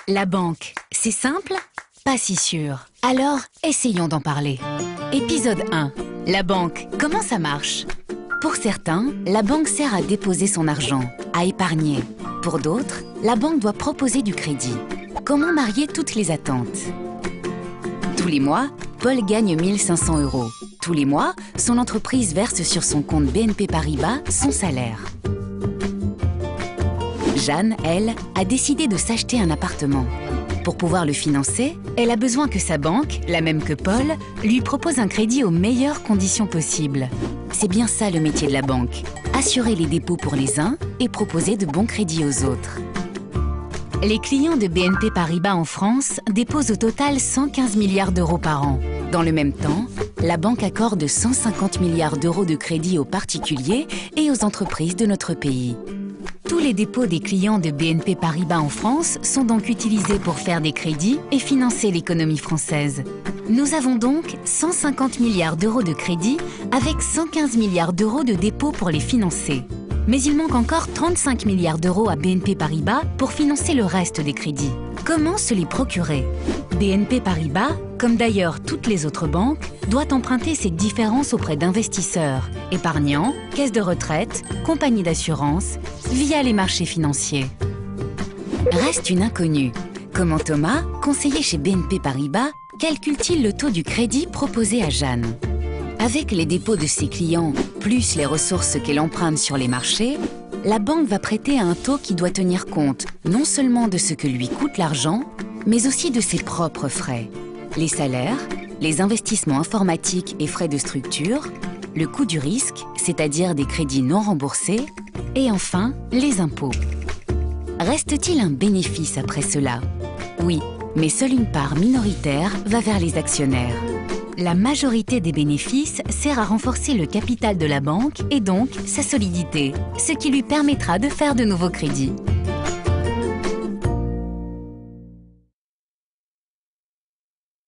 La banque, c'est simple? Pas si sûr. Alors, essayons d'en parler. Épisode 1. La banque, comment ça marche? Pour certains, la banque sert à déposer son argent, à épargner. Pour d'autres, la banque doit proposer du crédit. Comment marier toutes les attentes? Tous les mois, Paul gagne 1 500 €. Tous les mois, son entreprise verse sur son compte BNP Paribas son salaire. Jeanne, elle, a décidé de s'acheter un appartement. Pour pouvoir le financer, elle a besoin que sa banque, la même que Paul, lui propose un crédit aux meilleures conditions possibles. C'est bien ça le métier de la banque, assurer les dépôts pour les uns et proposer de bons crédits aux autres. Les clients de BNP Paribas en France déposent au total 115 milliards d'euros par an. Dans le même temps, la banque accorde 150 milliards d'euros de crédits aux particuliers et aux entreprises de notre pays. Tous les dépôts des clients de BNP Paribas en France sont donc utilisés pour faire des crédits et financer l'économie française. Nous avons donc 150 milliards d'euros de crédits avec 115 milliards d'euros de dépôts pour les financer. Mais il manque encore 35 milliards d'euros à BNP Paribas pour financer le reste des crédits. Comment se les procurer? BNP Paribas, comme d'ailleurs toutes les autres banques, doit emprunter ses différences auprès d'investisseurs, épargnants, caisses de retraite, compagnies d'assurance, via les marchés financiers. Reste une inconnue. Comment Thomas, conseiller chez BNP Paribas, calcule-t-il le taux du crédit proposé à Jeanne? Avec les dépôts de ses clients, plus les ressources qu'elle emprunte sur les marchés, la banque va prêter à un taux qui doit tenir compte non seulement de ce que lui coûte l'argent, mais aussi de ses propres frais. Les salaires, les investissements informatiques et frais de structure, le coût du risque, c'est-à-dire des crédits non remboursés, et enfin, les impôts. Reste-t-il un bénéfice après cela? Oui, mais seule une part minoritaire va vers les actionnaires. La majorité des bénéfices sert à renforcer le capital de la banque et donc sa solidité, ce qui lui permettra de faire de nouveaux crédits.